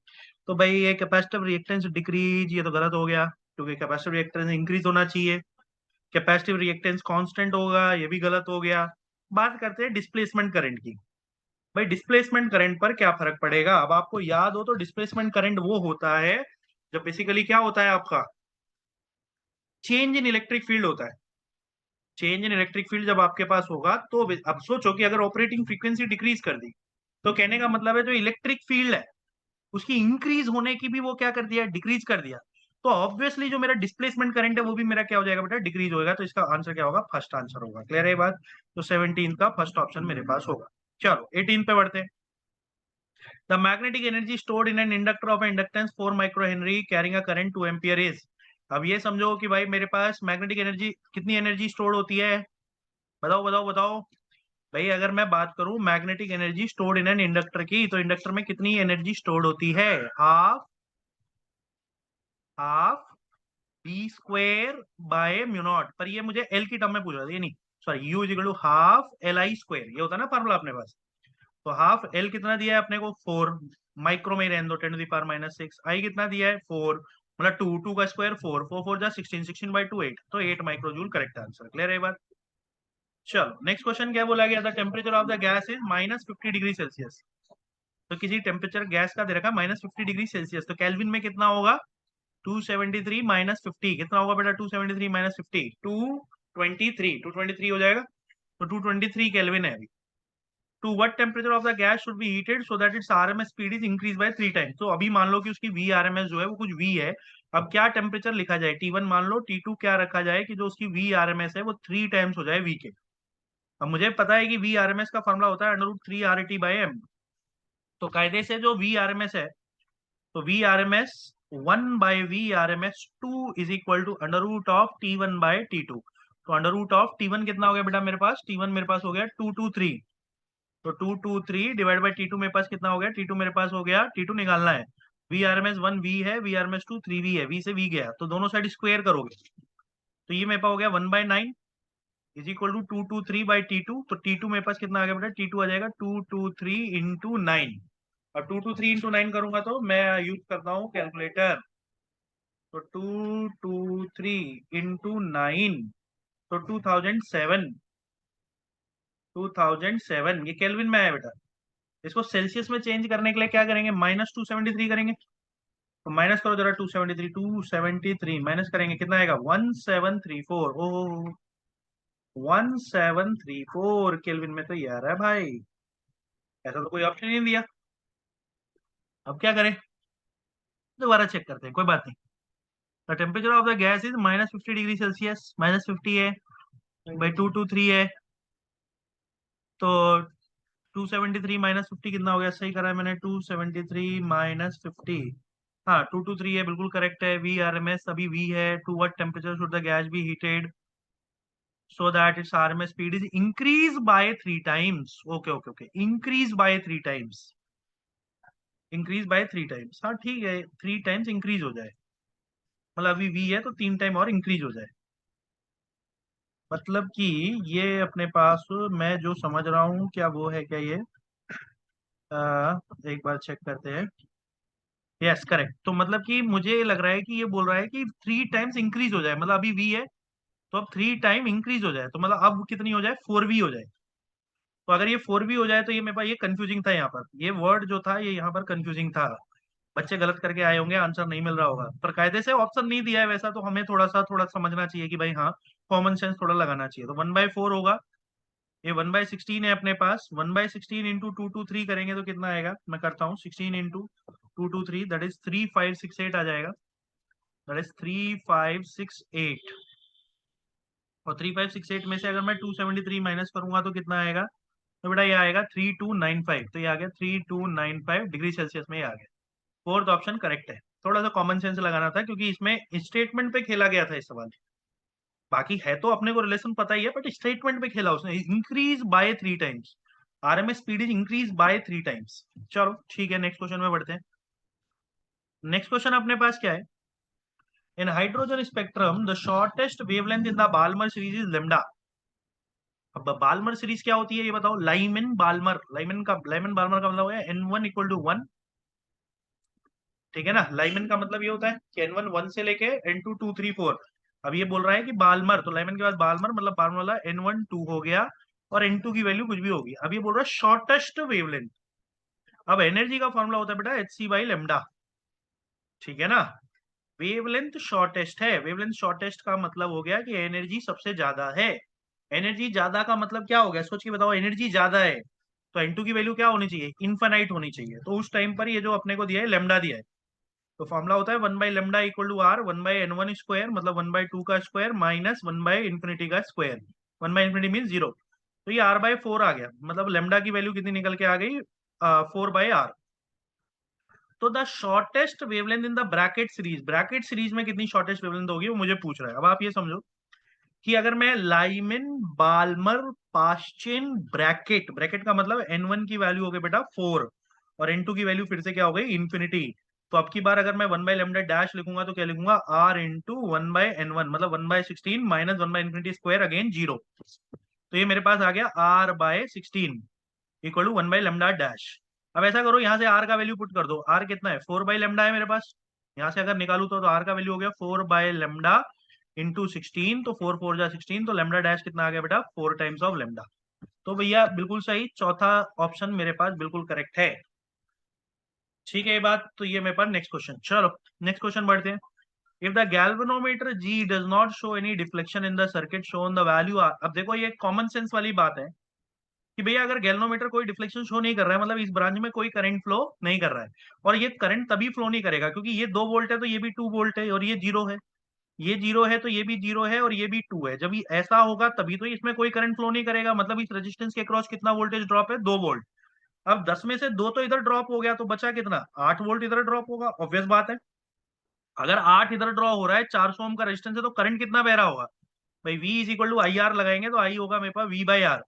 तो भाई ये कैपेसिटिव रिएक्टेंस डिक्रीज, ये तो गलत हो गया, क्योंकि कैपेसिटिव रिएक्टेंस इंक्रीज होना चाहिए। कैपेसिटिव रिएक्टेंस कांस्टेंट होगा, ये भी गलत हो गया। बात करते हैं डिस्प्लेसमेंट करंट की। भाई डिस्प्लेसमेंट करंट पर क्या फर्क पड़ेगा, अब आपको याद हो तो डिस्प्लेसमेंट करंट वो होता है जब बेसिकली क्या होता है आपका, चेंज इन इलेक्ट्रिक फील्ड होता है। चेंज इन इलेक्ट्रिक फील्ड जब आपके पास होगा तो अब सोचो कि अगर ऑपरेटिंग फ्रीक्वेंसी डिक्रीज कर दी, तो कहने का मतलब है जो इलेक्ट्रिक फील्ड है उसकी इंक्रीज होने की भी वो क्या कर दिया, डिक्रीज कर दिया। तो ऑब्वियसली जो मेरा डिस्प्लेसमेंट करंट है वो भी मेरा क्या हो जाएगा बेटा, डिक्रीज होगा। तो इसका आंसर क्या होगा, फर्स्ट आंसर होगा। क्लियर है ये बात? तो 17 का फर्स्ट ऑप्शन मेरे पास होगा। चलो 18 पे बढ़ते हैं। The magnetic energy stored in an inductor of inductance 4 micro Henry carrying a current 2 ampere is. अब ये समझो कि भाई मेरे पास मैग्नेटिक एनर्जी, कितनी एनर्जी स्टोर होती है, बताओ बताओ बताओ। भाई अगर मैं बात करूं magnetic energy stored in an inductor की, तो इंडक्टर में कितनी एनर्जी स्टोर्ड होती है, half half B square by mu not. पर ये मुझे एल की टर्म में पूछ रहा था, ये नहीं, sorry, U is equal to half L I square, ये होता है ना फॉर्मूला अपने पास। तो हाफ एल कितना दिया है अपने को, 4, माइक्रो में रहने दो, 10⁻⁻6। आई कितना दिया है, 4, मतलब 2, 2 का स्क्वायर 4, 4 4 जा 16, 16 बाई 2 8, तो 8 micro joule correct answer. Clear है बात? चलो नेक्स्ट क्वेश्चन क्या बोला गया था, temperature of the gas is -50 degree Celsius. तो किसी टेम्परेचर गैस का दे रखा -50 डिग्री सेल्सियस, तो केल्विन में कितना होगा, 273 -50 कितना होगा बेटा, 273 -50 223, 223 हो जाएगा। तो 223 केल्विन है अभी। To what temperature of the gas should be heated so that its RMS speed is increase by 3 times. तो अभी मान लो कि उसकी वी आरएमएस जो है वो कुछ वी है। अब क्या टेम्परेचर लिखा जाए, T1 मान लो, T2 क्या रखा जाए कि जो उसकी वी आरएमएस है वो 3 टाइम्स हो जाए वी के। अब मुझे पता है कि वी आरएमएस का फॉर्मूला होता है √3 RT/m। तो कायदे से जो वी आरएमएस है, तो V RMS 1/V RMS 2 is equal to √T1/T2। तो √T1 कितना हो गया बेटा मेरे पास, T1 मेरे पास हो गया 223। तो 223 डिवाइड बाई T2 मेरे पास कितना हो गया, T2 मेरे पास हो गया, T2 निकालना है, वी आरएमएस 1 V है, वी आरएमएस 2 3V है, वी से वी गया, तो दोनों साइड स्क्वायर करोगे तो ये मेरे पास हो गया 1/9 इज इक्वल टू 223/T2। तो T2 मेरे पास कितना आ गया बेटा, T2 आ जाएगा 223 × 9। और 223 × 9 करूंगा तो मैं यूज करता हूँ कैलकुलेटर। तो 223 × 9, तो 2007 ये केल्विन में है बेटा। इसको सेल्सियस में चेंज करने के लिए क्या करेंगे, -273 करेंगे। तो माइनस करो जरा, 273 माइनस करेंगे कितना आएगा, 1734। ओ 1734 केल्विन में तो ये आ रहा है भाई, ऐसा तो कोई ऑप्शन ही नहीं दिया। अब क्या करें, दोबारा चेक करते हैं, कोई बात नहीं। The temperature of the gas is -50 degree Celsius, -50 है बाई 223 है, तो 273 -50 कितना हो गया, सही करा है मैंने, 273 -50, हाँ 223 है, बिल्कुल करेक्ट है। वी आर एम एस अभी वी है। To what temperature should the gas be heated so that its RMS speed is increased by 3 times। Okay okay okay, increase by 3 times, increase by 3 times, हाँ ठीक है, 3 टाइम्स इंक्रीज हो जाए, मतलब अभी वी है तो 3 टाइम और इंक्रीज हो जाए। मतलब कि ये अपने पास, मैं जो समझ रहा हूँ क्या वो है क्या ये, एक बार चेक करते हैं। यस करेक्ट, तो मतलब कि मुझे लग रहा है कि ये बोल रहा है कि 3 टाइम्स इंक्रीज हो जाए, मतलब अभी वी है तो अब 3 टाइम इंक्रीज हो जाए, तो मतलब अब कितनी हो जाए, 4V हो जाए। तो अगर ये 4V हो जाए तो ये मेरे पास, ये कंफ्यूजिंग था यहाँ पर, ये वर्ड जो था ये यहाँ पर कंफ्यूजिंग था। बच्चे गलत करके आए होंगे, आंसर नहीं मिल रहा होगा, पर कायदे से ऑप्शन नहीं दिया है वैसा, तो हमें थोड़ा समझना चाहिए कि भाई हाँ, कॉमन सेंस थोड़ा लगाना चाहिए। तो 1/4 होगा, ये 1/16 है अपने पास, 1/16 इंटू 223 करेंगे तो कितना आएगा, मैं करता हूँ, 16 इंटू 223 दैट इज 3568 आ जाएगा, दैट इज 3568। और 3568 में से अगर मैं 273 माइनस करूंगा तो कितना आएगा, तो बेटा ये आएगा 3295। तो ये आ गया 3295 डिग्री सेल्सियस में, ये आ गया। फोर्थ ऑप्शन करेक्ट है। थोड़ा सा कॉमन सेंस लगाना था क्योंकि इसमें स्टेटमेंट पे खेला गया था इस सवाल। बाकी है तो अपने को रिलेशन पता ही है, बट स्टेटमेंट पे खेला उसने, increase by 3 times, RMS speed is increase by 3 times. चलो ठीक है, नेक्स्ट क्वेश्चन में बढ़ते हैं। नेक्स्ट क्वेश्चन अपने पास क्या है, in hydrogen spectrum the shortest wavelength in the Balmer series is lambda. अब बाल्मर सीरीज क्या होती है ये बताओ। लाइमन बाल्मर, लाइमन बाल्मर का मतलब है N1 इक्वल टू 1। ठीक है ना। लाइमन का मतलब ये होता है कि N1 1 से लेके N2 2 3 4। अब ये बोल रहा है कि बाल्मर, तो लाइमन के बाद बाल्मर मतलब बाल्मर वाला N1 2 हो गया और N2 की वैल्यू कुछ भी होगी। अब ये बोल रहा है शॉर्टेस्ट वेवलेंथ। अब एनर्जी का फॉर्मूला होता है बेटा Hc बाई लेमडा। ठीक है ना। वेवलेंथ शॉर्टेस्ट है, वेवलेंथ शॉर्टेस्ट का मतलब हो गया कि एनर्जी सबसे ज्यादा है। एनर्जी ज्यादा का मतलब क्या हो गया, सोच के बताओ। एनर्जी ज्यादा है तो N2 की वैल्यू क्या होनी चाहिए, इनफाइनाइट होनी चाहिए। तो उस टाइम पर ये जो अपने को दिया है लेमडा दिया है, तो फॉर्मूला होता है 1/λ equal to are 1/n1 square, मतलब 1/2 का स्क्वायर माइनस 1/इंफिनिटी का स्क्वायर। 1/इंफिनिटी मीन 0। तो ये r/4 आ गया, मतलब लेमडा की वैल्यू कितनी निकल के आ गई, 4/r। तो the shortest wavelength in the Brackett series, Brackett series में कितनी शॉर्टेस्ट वेवलेंथ होगी वो मुझे पूछ रहा है। अब आप ये समझो कि अगर मैं लाइमन बाल्मर पाश्चेन ब्रैकेट, ब्रैकेट का मतलब N1 की वैल्यू हो गई बेटा 4 और N2 की वैल्यू फिर से क्या हो गई, इन्फिनिटी। तो अब की बार अगर मैं 1/λ डैश लिखूंगा तो क्या लिखूंगा, R इंटू 1/N1, मतलब 1/16 माइनस 1/इंफिनिटी स्क्वायर अगेन 0। तो ये मेरे पास आ गया R/16 इक्वल टू 1/λ डैश। अब ऐसा करो, यहाँ से R का वैल्यू पुट कर दो। R कितना है, 4/λ है मेरे पास। यहाँ से अगर निकालू तो R का वैल्यू हो गया 4/λ इंटू 16, तो 4 4 जा 16, तो लेमडा डैश कितना आ गया बेटा, 4 टाइम्स ऑफ लेमडा। तो भैया बिल्कुल सही, चौथा ऑप्शन मेरे पास बिल्कुल करेक्ट है। ठीक है ये बात, तो ये मेरे पास नेक्स्ट क्वेश्चन। चलो नेक्स्ट क्वेश्चन बढ़ते हैं। If the galvanometer G does not show any deflection in the circuit shown the value R. अब देखो ये कॉमन सेंस वाली बात है कि भैया अगर गैल्वेनोमीटर कोई डिफ्लेक्शन शो नहीं कर रहा है, मतलब इस ब्रांच में कोई करंट फ्लो नहीं कर रहा है, और ये करंट तभी फ्लो नहीं करेगा क्योंकि ये 2 वोल्ट है तो ये भी 2 वोल्ट है, और ये 0 है, ये 0 है तो ये भी 0 है, और ये भी 2 है। जब ये ऐसा होगा तभी तो इसमें कोई करंट फ्लो नहीं करेगा, मतलब इस रेजिस्टेंस के क्रॉस कितना वोल्टेज ड्रॉप है, 2 वोल्ट। अब 10 में से 2 तो इधर ड्रॉप हो गया तो बचा कितना, 8 वोल्ट इधर ड्रॉप होगा, ऑब्वियस बात है। अगर 8 इधर ड्रॉ हो रहा है, 400 ओम का रेजिस्टेंस है, तो करंट कितना बह रहा होगा भाई, V is equal to I R लगाएंगे तो आई होगा मेरे पास V/R।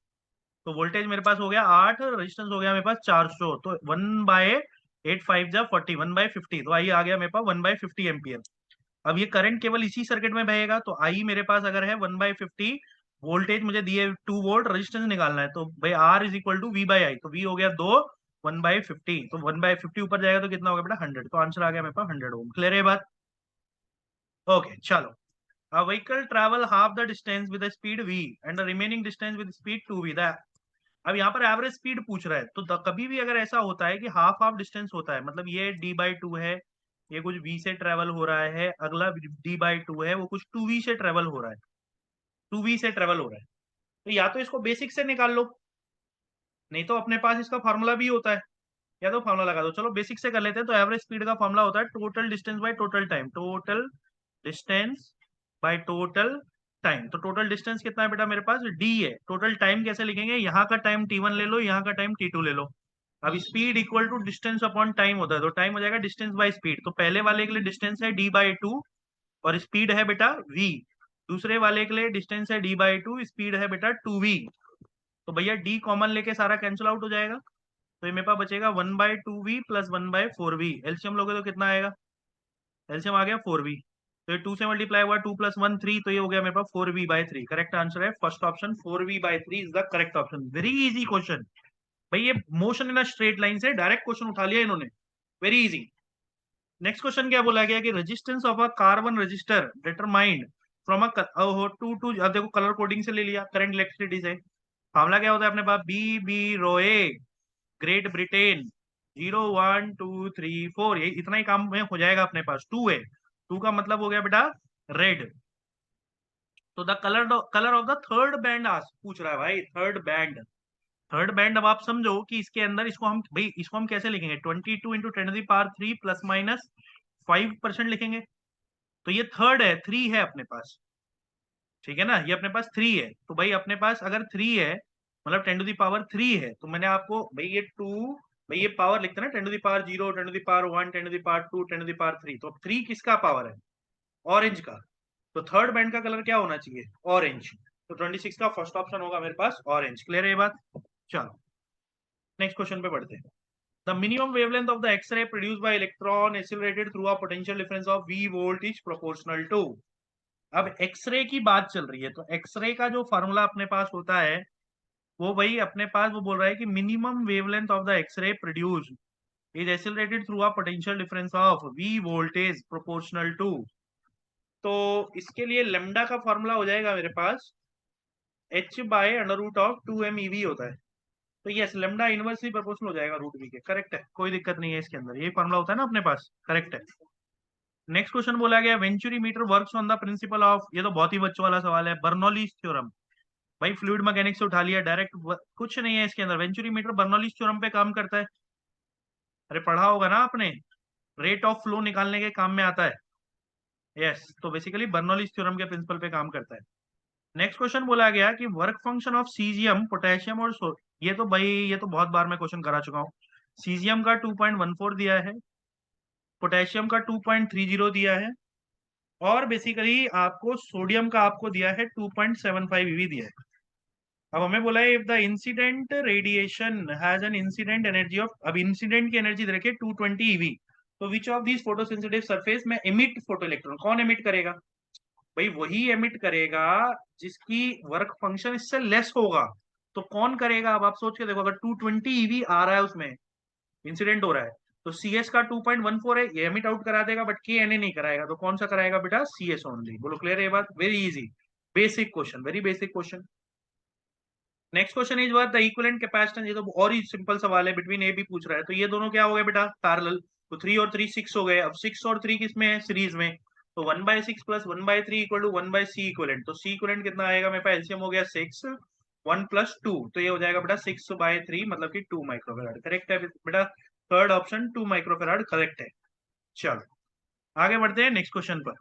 तो वोल्टेज मेरे पास हो गया 8, रेजिस्टेंस हो गया मेरे पास 400, तो 1/8 5 जा 40, 1/50, तो आई आ गया मेरे पास 1/50 एम्पियर। अब ये करंट केवल इसी सर्किट में बहेगा, तो आई मेरे पास अगर है 1/50, वोल्टेज मुझे दिए 2 वोल्ट, रेजिस्टेंस निकालना है, तो भाई are is equal to V/I, तो V हो गया 2, 1/50, तो 1/50 ऊपर जाएगा तो कितना होगा बेटा 100, तो आंसर आ गया मेरे पास 100 ओम। क्लियर है बात। ओके चलो। A vehicle travel half the distance with a speed v and the remaining distance with speed 2v। अब यहाँ पर एवरेज स्पीड पूछ रहा है, तो कभी भी अगर ऐसा होता है कि हाफ हाफ डिस्टेंस होता है, मतलब ये d/2 है, ये कुछ v से ट्रेवल हो रहा है, अगला d/2 है, वो कुछ 2v से ट्रेवल हो रहा है, 2v से ट्रेवल हो रहा है, तो या तो इसको बेसिक से निकाल लो, नहीं तो अपने पास इसका फॉर्मूला भी होता है, या तो फॉर्मूला लगा दो। चलो बेसिक से कर लेते हैं। तो एवरेज स्पीड का फॉर्मूला होता है total distance by total time, total distance by total time. तो टोटल डिस्टेंस कितना है बेटा मेरे पास, d है। टोटल टाइम कैसे लिखेंगे, यहाँ का टाइम t1 ले लो, यहाँ का टाइम t2 ले लो। अब speed equal to distance upon time होता है, तो टाइम हो जाएगा डिस्टेंस बाय स्पीड। तो पहले वाले के लिए डिस्टेंस है d/2 और स्पीड है बेटा v। दूसरे वाले के लिए डिस्टेंस है d/2, स्पीड है बेटा 2v। तो भैया d कॉमन लेके सारा कैंसिल आउट हो जाएगा, तो ये मेरे पास बचेगा 1/2v प्लस 1/4v। एलसीएम लोगे तो कितना आएगा, एलसीएम आ गया 4v, तो ये 2 से मल्टीप्लाई हुआ, 2 + 1 3, तो ये हो गया मेरे पास 4v/3। करेक्ट आंसर है first option, 4v/3 is the correct option. Very easy question भाई, ये motion in a straight line से डायरेक्ट क्वेश्चन उठा लिया इन्होंने, वेरी इजी। नेक्स्ट क्वेश्चन क्या बोला गया कि resistance of a carbon resistor determined from a two two, अब देखो कलर कोडिंग से ले लिया, करंट इलेक्ट्रिसिटी से। मामला क्या होता है अपने पास, बी रोए ग्रेट ब्रिटेन 0 1 2 3 4, ये इतना ही काम में हो जाएगा। अपने पास 2 है, 2 का मतलब हो गया बेटा रेड। तो the colour of the third band आस पूछ रहा है भाई, थर्ड बैंड। थर्ड बैंड अब आप समझो कि इसके अंदर इसको हम भाई, इसको हम कैसे लिखेंगे, 22 इंटू 10⁻³ प्लस माइनस 5% लिखेंगे। तो ये थर्ड है, 3 है अपने पास, ठीक है ना, ये अपने पास 3 है। तो भाई अपने पास अगर 3 है, मतलब 10⁻³ है, तो मैंने आपको भाई ये 2, भाई ये पावर लिखते हैं ना, 10⁻0 10⁻1 10⁻2 10⁻3, तो अब 3 किसका पावर है, ऑरेंज का। तो थर्ड बैंड का कलर क्या होना चाहिए, ऑरेंज। तो 26 का फर्स्ट ऑप्शन होगा मेरे पास ऑरेंज। क्लियर है ये बात। चलो नेक्स्ट क्वेश्चन पे बढ़ते हैं। The minimum wavelength of the x-ray produce by electron accelerated through a potential difference of v volt is proportional to. अब एक्सरे की बात चल रही है, तो एक्सरे का जो फॉर्मूला अपने पास होता है वो भाई अपने पास वो बोल रहा है कि minimum wavelength of the x-ray produce is accelerated through a potential difference of v voltage proportional to. तो इसके लिए लेमडा का फॉर्मूला हो जाएगा मेरे पास h by under root of 2m होता है। तो यस, लेमडा इनवर्सली प्रोपोर्शनल हो जाएगा रूट v के। करेक्ट है, कोई दिक्कत नहीं है इसके अंदर, ये फॉर्मूला होता है ना अपने पास। करेक्ट है। नेक्स्ट क्वेश्चन बोला गया venturi meter works on the principle of, ये तो बहुत ही बच्चों वाला सवाल है, बर्नौलीज थ्योरम। भाई फ्लूइड मैकेनिक्स से उठा लिया डायरेक्ट, कुछ नहीं है इसके अंदर। वेंचुरी मीटर बर्नौलीज थ्योरम पे काम करता है। अरे पढ़ा होगा ना आपने, रेट ऑफ फ्लो निकालने के काम में आता है। यस, तो बेसिकली बर्नौलीज थ्योरम के प्रिंसिपल पे काम करता है। नेक्स्ट क्वेश्चन बोला गया कि work function of caesium, potassium और ये तो भाई ये तो बहुत बार मैं क्वेश्चन करा चुका हूँ। सीजियम का 2.14 दिया है, पोटेशियम का 2.30 दिया है, और बेसिकली आपको सोडियम का आपको दिया है 2.75 ईवी दिया है। अब हमें बोला है if the incident radiation has an incident energy of, अब इंसिडेंट की एनर्जी दे रखी है 220 ईवी, तो which of this photosensitive surface में एमिट फोटो इलेक्ट्रॉन, कौन एमिट करेगा? भाई वही एमिट करेगा जिसकी वर्क फंक्शन इससे लेस होगा। तो कौन करेगा? अब आप सोच के देखो, अगर 220 ईवी आ रहा है उसमें इंसिडेंट हो रहा है, तो सी एस का 2.14 है, ये एमिट आउट करा देगा, बट के एन ए नहीं कराएगा। तो कौन सा कराएगा बेटा? C S only. बोलो क्लियर है ये बात? Very easy, basic question, very basic question. Next question is what the equivalent capacitance, ये तो और ही सिंपल सवाल है, बिटवीन ए बी पूछ रहा है। तो ये दोनों क्या हो गए बेटा? पैरेलल। तो 3 और 3 6 हो गए। अब 6 और 3 किसमें है? सीरीज में। तो 1/6 plus 1/3 equal to 1/c equivalent. तो सी इक्विवेलेंट कितना आएगा मेरे पास? एलसीएम हो गया 6, 1 प्लस 2, तो ये हो जाएगा बेटा 6/3, मतलब कि 2 माइक्रोफेराड। करेक्ट है बेटा, थर्ड ऑप्शन 2 माइक्रोफेराड करेक्ट है। चलो आगे बढ़ते हैं नेक्स्ट क्वेश्चन पर।